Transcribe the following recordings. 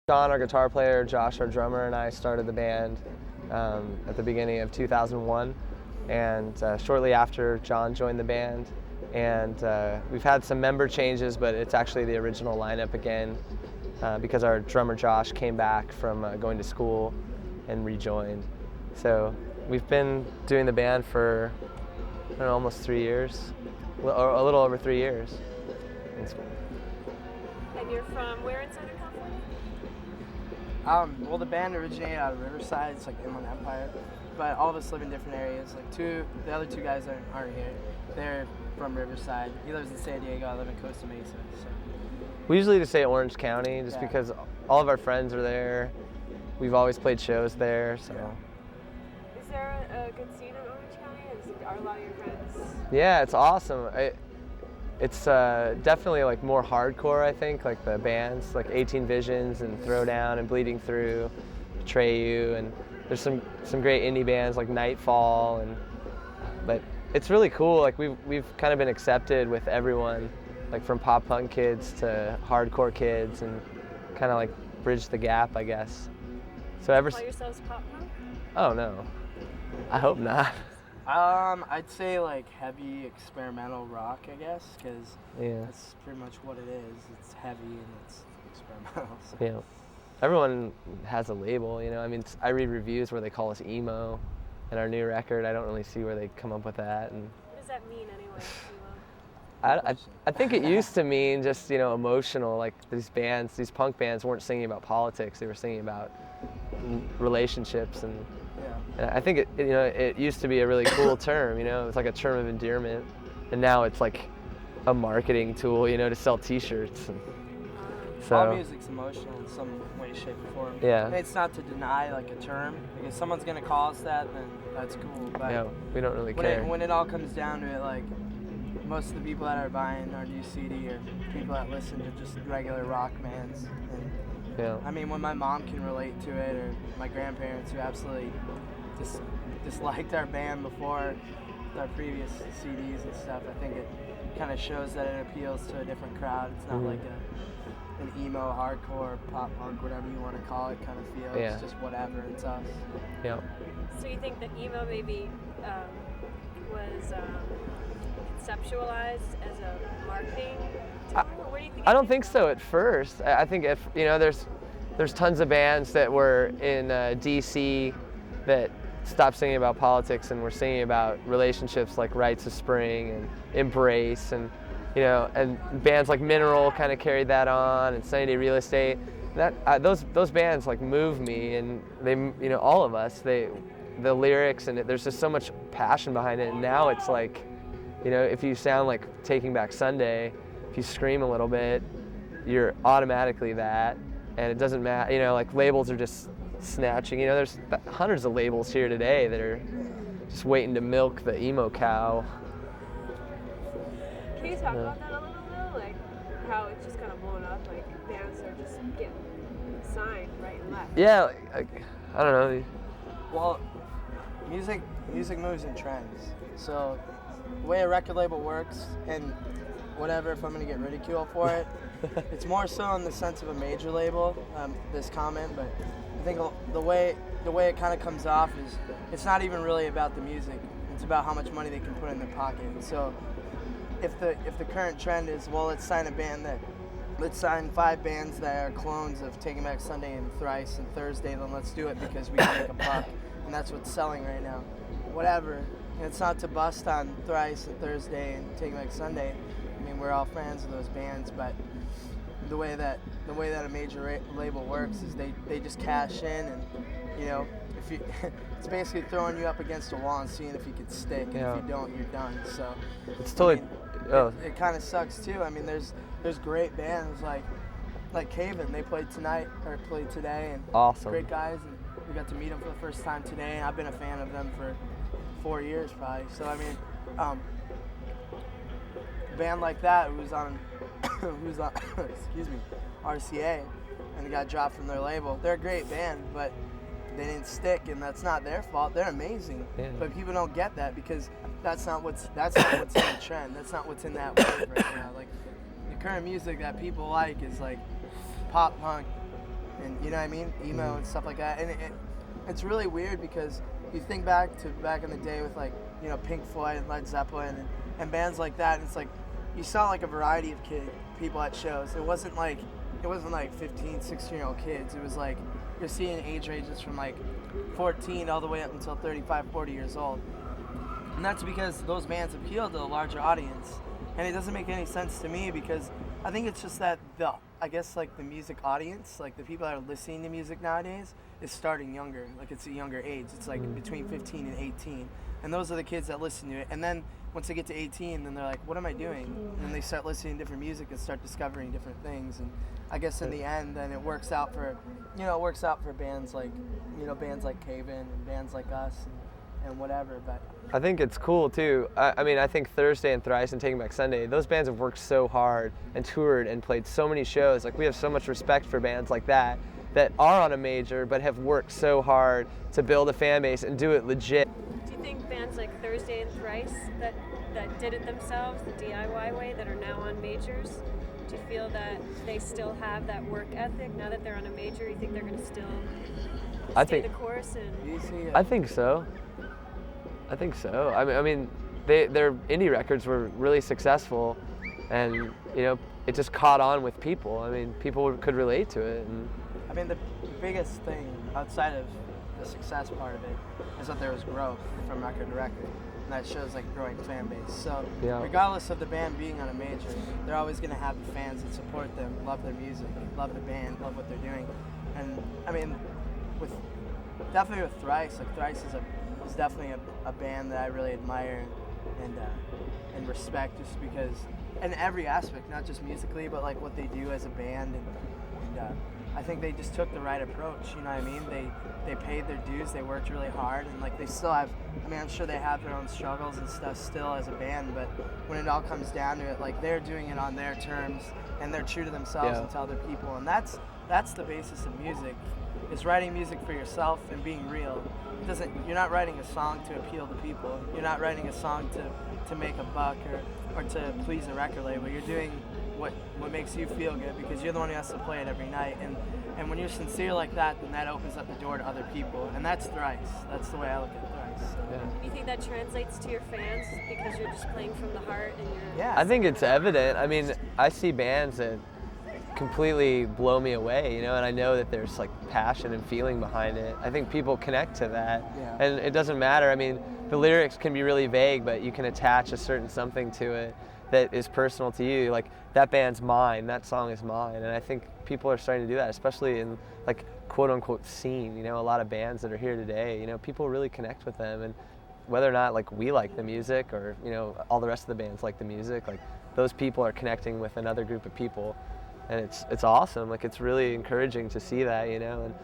John, our guitar player, Josh, our drummer, and I started the band at the beginning of 2001, and shortly after John joined the band. And we've had some member changes, but it's actually the original lineup again because our drummer Josh came back from going to school and rejoined. So we've been doing the band for I don't know, almost 3 years, or a little over 3 years. And you're from where in Southern California? Well, the band originated out of Riverside. It's like Inland Empire, but all of us live in different areas. Like the other two guys aren't here. They're from Riverside. He lives in San Diego. I live in Costa Mesa. So. We usually just say Orange County, just because all of our friends are there. We've always played shows there, so. Is there a good scene in Orange County? Are a lot of your friends? Yeah, it's awesome. It's definitely like more hardcore, I think, like the bands like 18 Visions and Throwdown and Bleeding Through, Betray You, and there's some great indie bands like Nightfall, but it's really cool. Like we've kind of been accepted with everyone, like from pop punk kids to hardcore kids, and kind of like bridge the gap, I guess. So Call yourselves pop punk? Oh no, I hope not. I'd say like heavy experimental rock, I guess, because that's pretty much what it is. It's heavy and it's experimental. So. Yeah, everyone has a label, you know. I mean, I read reviews where they call us emo, and our new record. I don't really see where they come up with that. And what does that mean anyway? I think it used to mean just emotional. Like these punk bands weren't singing about politics. They were singing about relationships and. And I think it used to be a really cool term, it was like a term of endearment, and now it's like a marketing tool, to sell T-shirts. So all music's emotional in some way, shape, or form. Yeah. And it's not to deny like a term. Like, if someone's gonna call us that, then that's cool. But yeah, we don't really care. When it all comes down to it, like most of the people that are buying our new CD are people that listen to just regular rock bands. And yeah. I mean, when my mom can relate to it, or my grandparents who absolutely disliked our band before our previous CDs and stuff, I think it kind of shows that it appeals to a different crowd. It's not like an emo, hardcore, pop punk, whatever you want to call it, kind of feel. Yeah. It's just whatever, it's us. Yeah. So you think that emo maybe was conceptualized as a marketing tool? Where do you think? I don't think so at first. I think if there's tons of bands that were in DC that stopped singing about politics and were singing about relationships, like Rites of Spring and Embrace, and and bands like Mineral kind of carried that on, and Sunny Day Real Estate. Those bands like move me, and they all of us, the lyrics, and there's just so much passion behind it. And now it's like if you sound like Taking Back Sunday, if you scream a little bit, you're automatically that, and it doesn't matter. Like labels are just snatching. There's hundreds of labels here today that are just waiting to milk the emo cow. Can you talk about that a little bit? Like how it's just kind of blown up, like bands are just getting signed right and left. Yeah, I don't know. Well, music moves in trends. So the way a record label works, and whatever, if I'm going to get ridiculed for it, it's more so in the sense of a major label, this comment, but I think the way it kind of comes off is it's not even really about the music. It's about how much money they can put in their pocket. So if the current trend is, well, let's sign 5 bands that are clones of Taking Back Sunday and Thrice and Thursday, then let's do it because we can make a buck, and that's what's selling right now. Whatever. And it's not to bust on Thrice and Thursday and Taking Back Sunday. I mean, we're all fans of those bands, but the way that a major label works is they just cash in, and if you it's basically throwing you up against a wall and seeing if you can stick, and if you don't, you're done. So it's totally it kind of sucks too. I mean, there's great bands like Caven. They played today, and awesome, great guys, and we got to meet them for the first time today. I've been a fan of them for 4 years probably. So I mean, a band like that who's on excuse me, RCA, and it got dropped from their label. They're a great band, but they didn't stick, and that's not their fault. They're amazing, but people don't get that because that's not what's in the trend. That's not what's in that wave right now. Like the current music that people like is like pop punk, and you know what I mean, emo and stuff like that. And it's really weird because you think back in the day with like, you know, Pink Floyd and Led Zeppelin and bands like that, and it's like you saw like a variety of people at shows. It wasn't like 15, 16-year-old kids. It was like you're seeing age ranges from like 14 all the way up until 35, 40 years old. And that's because those bands appeal to a larger audience. And it doesn't make any sense to me because I think it's just that I guess like the music audience, like the people that are listening to music nowadays, is starting younger. Like it's a younger age. It's like between 15 and 18. And those are the kids that listen to it. And then once they get to 18, then they're like, what am I doing? And then they start listening to different music and start discovering different things. And I guess in the end, then it works out for bands like, you know, bands like Caven and bands like us and whatever. But I think it's cool too. I mean, I think Thursday and Thrice and Taking Back Sunday, those bands have worked so hard and toured and played so many shows. Like we have so much respect for bands like that are on a major but have worked so hard to build a fan base and do it legit. Do you think bands like Thursday and Thrice that did it themselves, the DIY way, that are now on majors, do you feel that they still have that work ethic now that they're on a major? You think they're going to still stay the course? And I think so. I mean, their indie records were really successful, and you know, it just caught on with people. I mean, people could relate to it. And I mean, the biggest thing outside of the success part of it is that there was growth from record to record, and that shows like a growing fan base. So regardless of the band being on a major, they're always going to have the fans that support them, love their music, love the band, love what they're doing. And I mean, definitely with Thrice, like Thrice is definitely a band that I really admire and respect, just because in every aspect, not just musically, but like what they do as a band, and I think they just took the right approach. You know what I mean? They paid their dues, they worked really hard, and like they still have, I mean, I'm sure they have their own struggles and stuff still as a band, but when it all comes down to it, like they're doing it on their terms and they're true to themselves and to other people, and that's the basis of music, is writing music for yourself and being real. You're not writing a song to appeal to people. You're not writing a song to make a buck or to please a record label. You're doing what makes you feel good because you're the one who has to play it every night. And when you're sincere like that, then that opens up the door to other people. And that's Thrice. That's the way I look at Thrice. So. Yeah. Do you think that translates to your fans because you're just playing from the heart and you're... Yeah. I think it's evident. I mean, I see bands that completely blow me away, you know, and I know that there's like passion and feeling behind it. I think people connect to that, and it doesn't matter. I mean, the lyrics can be really vague, but you can attach a certain something to it that is personal to you. Like, that band's mine, that song is mine, and I think people are starting to do that, especially in like quote unquote scene. You know, a lot of bands that are here today, you know, people really connect with them, and whether or not like we like the music or, you know, all the rest of the bands like the music, like those people are connecting with another group of people. And it's awesome. Like, it's really encouraging to see that, you know. And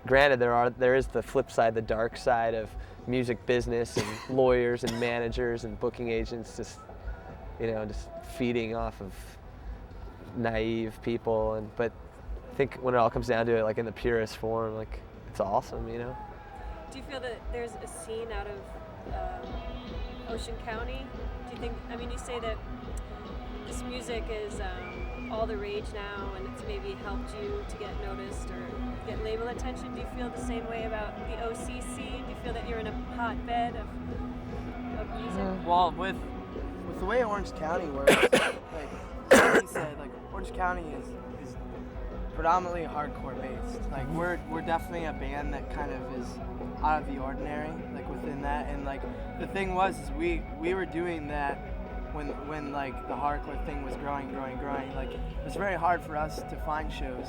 granted, there is the flip side, the dark side of music business and lawyers and managers and booking agents just feeding off of naive people. But I think when it all comes down to it, like in the purest form, like it's awesome, you know. Do you feel that there's a scene out of Ocean County? Do you think? I mean, you say that this music is all the rage now, and it's maybe helped you to get noticed or get label attention. Do you feel the same way about the OCC? Do you feel that you're in a hotbed of music? Well, with the way Orange County works, like he said, like Orange County is predominantly hardcore based. Like we're definitely a band that kind of is out of the ordinary, like within that. And like the thing was, is we were doing that when like the hardcore thing was growing, like it was very hard for us to find shows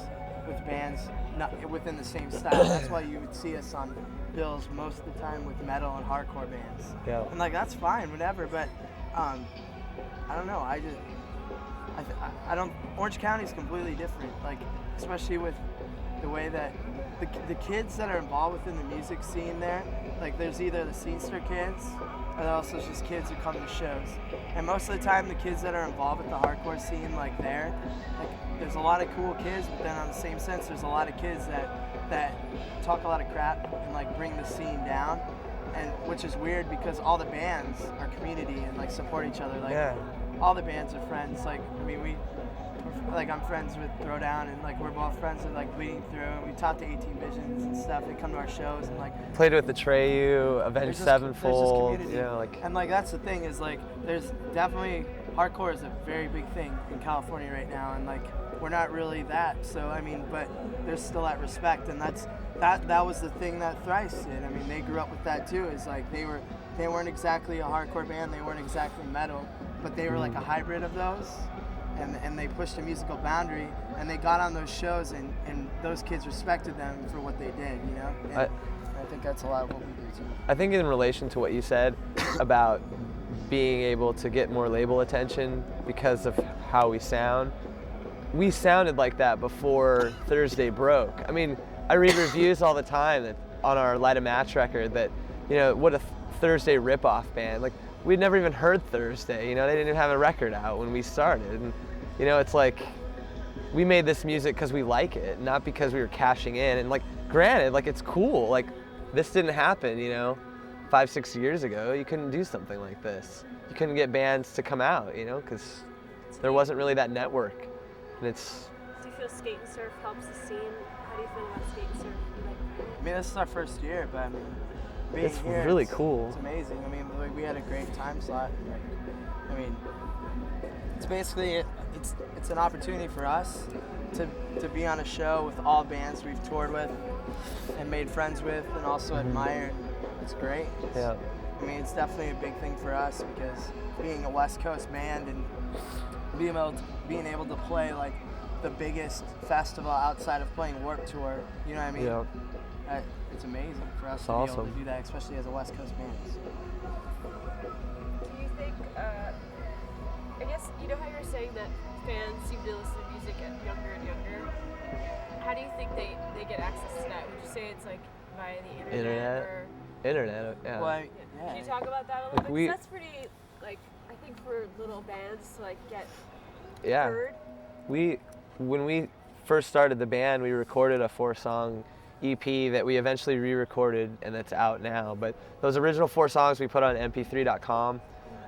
with bands not within the same style. That's why you would see us on bills most of the time with metal and hardcore bands. Yeah. And like that's fine, whatever. But I don't know. I don't. Orange County is completely different. Like especially with the way that the kids that are involved within the music scene there. Like there's either the Scenester kids, or there's also just kids who come to shows. And most of the time, the kids that are involved with the hardcore scene, like there's a lot of cool kids, but then on the same sense, there's a lot of kids that talk a lot of crap and like bring the scene down, and which is weird because all the bands are community and like support each other. Like all the bands are friends. Like I mean, like I'm friends with Throwdown, and like we're both friends with like Bleeding Through, and we talk to 18 Visions and stuff. They come to our shows and like Played with the Treyu, Avenged there's just Sevenfold, community. you know, like And like that's the thing is like there's definitely hardcore is a very big thing in California right now, and like we're not really that. So I mean, but there's still that respect, and that was the thing that Thrice did. I mean, they grew up with that too. Is like they weren't exactly a hardcore band, they weren't exactly metal, but they were like a hybrid of those. And they pushed a musical boundary, and they got on those shows, and those kids respected them for what they did, you know? And I think that's a lot of what we do too. I think in relation to what you said about being able to get more label attention because of how we sounded like that before Thursday broke. I mean, I read reviews all the time that on our Light a Match record that, you know, what a Thursday ripoff band. Like, we'd never even heard Thursday, you know, they didn't even have a record out when we started. And, you know, it's like, we made this music because we like it, not because we were cashing in. And like, granted, like it's cool, like this didn't happen, you know, 5-6 years ago. You couldn't do something like this. You couldn't get bands to come out, you know, because there wasn't really that network. And it's... Do you feel Skate and Surf helps the scene? How do you feel about Skate and Surf? I mean, this is our first year, but I mean, being It's here, really cool. It's amazing. I mean, like, we had a great time slot. I mean, it's basically it's an opportunity for us to be on a show with all bands we've toured with and made friends with and also admired. It's great. Yeah. I mean, it's definitely a big thing for us because being a West Coast band and being able to play like the biggest festival outside of playing Warped Tour, you know what I mean? Yeah. It's amazing for us It's to be able awesome. to do that, especially as a West Coast band. Do you think, I guess, you know how you were saying that fans seem to listen to music at younger and younger? How do you think they get access to that? Would you say it's like via the internet? Or, Internet, yeah. Well, yeah. Can you talk about that a little Like bit? 'Cause we- that's pretty, like, I think for little bands to like get Yeah. heard. When we first started the band, we recorded a 4-song EP that we eventually re-recorded, and that's out now. But those original 4 songs we put on MP3.com,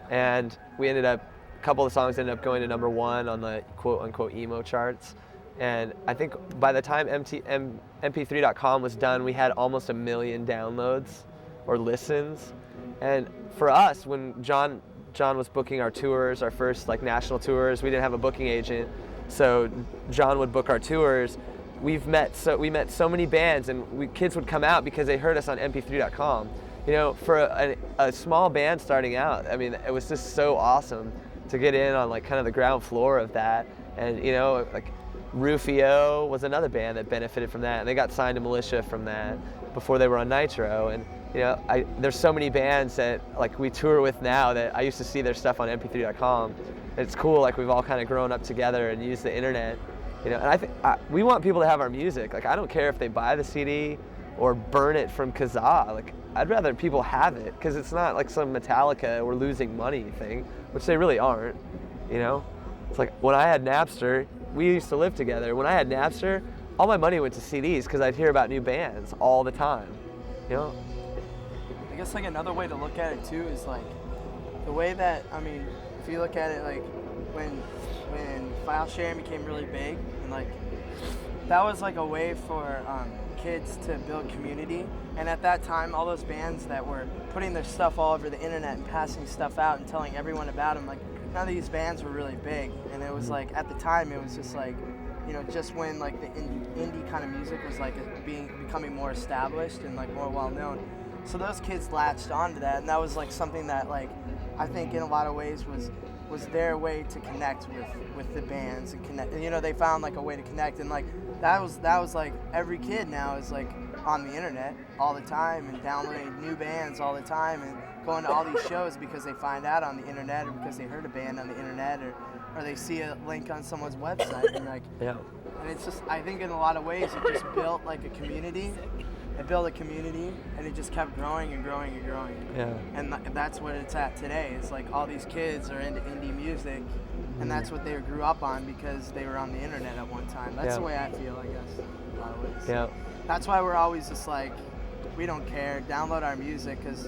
and a couple of songs ended up going to #1 on the quote-unquote emo charts. And I think by the time MP3.com was done, we had almost 1 million downloads or listens. And for us, when John was booking our tours, our first like national tours, we didn't have a booking agent, so John would book our tours. We met so many bands, and kids would come out because they heard us on MP3.com. You know, for a small band starting out, I mean, it was just so awesome to get in on like kind of the ground floor of that. And you know, like Rufio was another band that benefited from that, and they got signed to Militia from that before they were on Nitro. And you know, there's so many bands that like we tour with now that I used to see their stuff on MP3.com. It's cool, like we've all kind of grown up together and used the internet. You know, and I think we want people to have our music. Like, I don't care if they buy the CD or burn it from Kazaa. Like, I'd rather people have it because it's not like some Metallica we're losing money thing, which they really aren't. You know, it's like when I had Napster, we used to live together. When I had Napster, all my money went to CDs because I'd hear about new bands all the time. You know. I guess like another way to look at it too is like the way that, I mean, if you look at it like when file sharing became really big, and like that was like a way for kids to build community. And at that time, all those bands that were putting their stuff all over the internet and passing stuff out and telling everyone about them, like none of these bands were really big. And it was like at the time, it was just like, you know, just when like the indie kind of music was like becoming more established and like more well known. So those kids latched onto that, and that was like something that like I think in a lot of ways was their way to connect with the bands and connect. And, you know, they found like a way to connect, and like that was like every kid now is like on the internet all the time and downloading new bands all the time and going to all these shows because they find out on the internet or because they heard a band on the internet or they see a link on someone's website, and like Yeah. and it's just, I think in a lot of ways it just built like a community. It built a community, and it just kept growing and growing and growing. Yeah. And that's what it's at today. It's like all these kids are into indie music, and that's what they grew up on because they were on the internet at one time. That's the way I feel, I guess, in a lot of ways. Yeah. That's why we're always just like, we don't care, download our music, because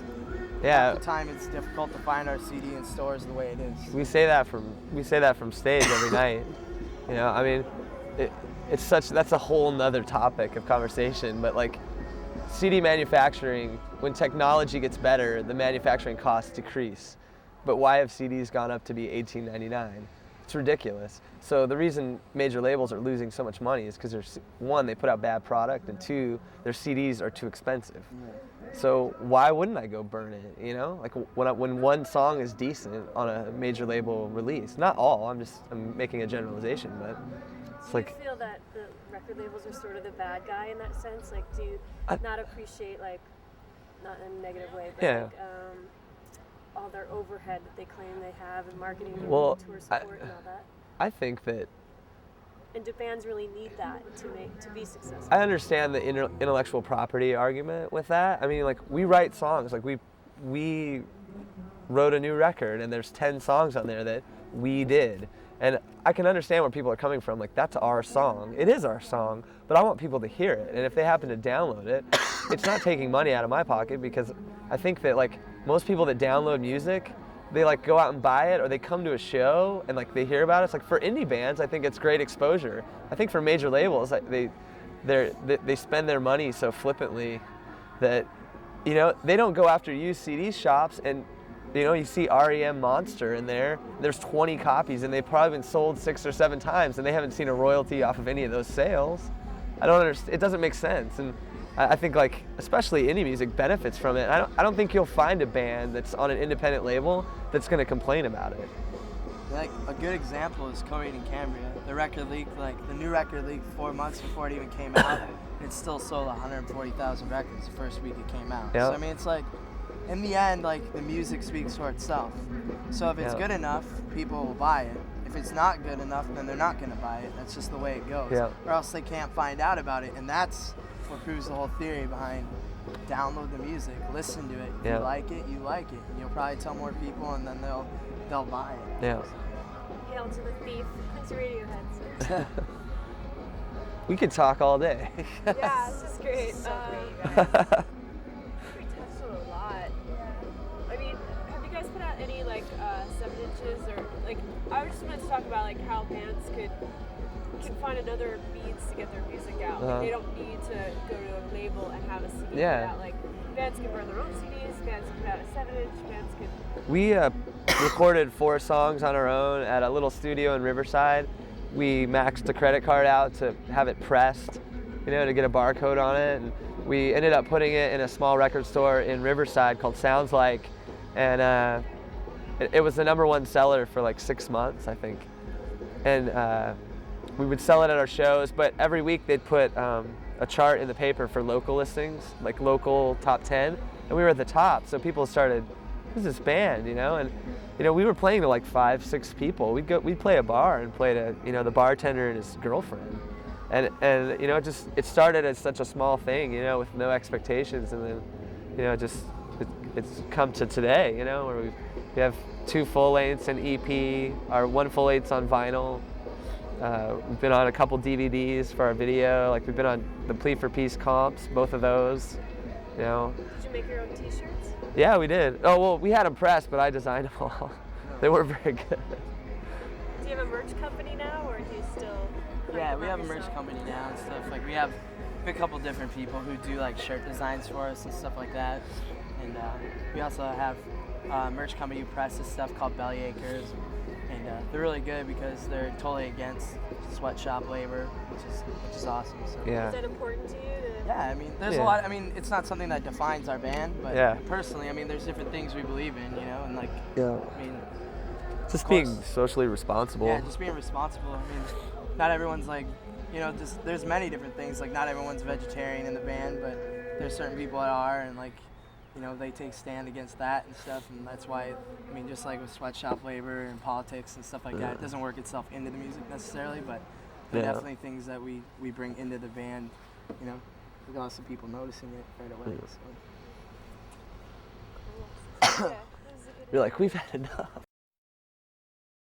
Yeah. half the time it's difficult to find our CD in stores the way it is. We say that from stage every night. You know, I mean, that's a whole nother topic of conversation, but like CD manufacturing, when technology gets better, the manufacturing costs decrease. But why have CDs gone up to be $18.99? It's ridiculous. So the reason major labels are losing so much money is because one, they put out bad product, and two, their CDs are too expensive. So why wouldn't I go burn it? You know, like when one song is decent on a major label release, not all. I'm making a generalization, but it's like. Do you feel that the record labels are sort of the bad guy in that sense? Like, do you not appreciate, like, not in a negative way, but Yeah. like, all their overhead that they claim they have and marketing and Well, tour support and all that? I think that And do bands really need that to be successful? I understand the intellectual property argument with that. I mean, like, we write songs. Like, we wrote a new record, and there's 10 songs on there that we did. And I can understand where people are coming from. Like, that's our song. It is our song, but I want people to hear it. And if they happen to download it, it's not taking money out of my pocket, because I think that, like, most people that download music, they like go out and buy it, or they come to a show and like they hear about it. It's like, for indie bands, I think it's great exposure. I think for major labels, like, they spend their money so flippantly that, you know, they don't go after used CD shops, and, you know, you see REM Monster in there, there's 20 copies, and they've probably been sold 6 or 7 times, and they haven't seen a royalty off of any of those sales. I don't understand. It doesn't make sense. And I think, like, especially indie music benefits from it. I don't think you'll find a band that's on an independent label that's going to complain about it. Like, a good example is Coheed and Cambria. The record leaked, like, the new record leaked 4 months before it even came out. It still sold 140,000 records the first week it came out. Yep. So, I mean, it's like, in the end, like, the music speaks for itself. So if it's Yep. good enough, people will buy it. If it's not good enough, then they're not going to buy it. That's just the way it goes. Yep. Or else they can't find out about it. And that's what proves the whole theory behind download the music, listen to it. If Yep. you like it, you like it. And you'll probably tell more people, and then they'll buy it. Yeah. Hail to the thief. It's Radiohead. We could talk all day. Yeah, this is great. So great, We touched on a lot. I mean, have you guys put out any like 7-inches or like? I just wanted to talk about like how bands could find another means to get their music out. Like, they don't need to go to a label and have a CD Yeah. put out. Like, bands can burn their own CDs. Bands can put out a 7-inch. Bands can. We recorded 4 songs on our own at a little studio in Riverside. We maxed a credit card out to have it pressed, you know, to get a barcode on it. And we ended up putting it in a small record store in Riverside called Sounds Like. And it was the #1 seller for like 6 months, I think. And we would sell it at our shows, but every week they'd put a chart in the paper for local listings, like local top 10. And we were at the top, so people started, who's this band, you know? And, you know, we were playing to like 5-6 people. We'd play a bar and play to, you know, the bartender and his girlfriend. And you know, it started as such a small thing, you know, with no expectations, and then, you know, it's come to today, you know, where we have 2 full lengths, an EP, our 1 full length's on vinyl. We've been on a couple DVDs for our video. Like, we've been on the Plea for Peace comps, both of those, you know. Did you make your own T-shirts? Yeah, we did. Oh, well, we had them pressed, but I designed them all. They weren't very good. Do you have a merch company now, or do you still? Yeah, we have a yourself? merch company now and stuff. Like, we have a couple different people who do like shirt designs for us and stuff like that. And we also have a merch company who presses stuff called Bellyacres. And they're really good because they're totally against sweatshop labor, which is awesome. So. Yeah. Is that important to you? Yeah, I mean, there's Yeah. a lot. I mean, it's not something that defines our band, but Yeah. personally, I mean, there's different things we believe in, you know, and like, Yeah. I mean, Just Of being course. socially responsible. yeah, just being responsible. I mean, not everyone's like, you know, just there's many different things. Like, not everyone's vegetarian in the band, but there's certain people that are, and like, you know, they take stand against that and stuff, and that's why, I mean, just like with sweatshop labor and politics and stuff like that, it doesn't work itself into the music necessarily, but they're Yeah. definitely things that we bring into the band, you know, regardless of people noticing it right away. So. Yeah, that was a good You're like, we've had enough.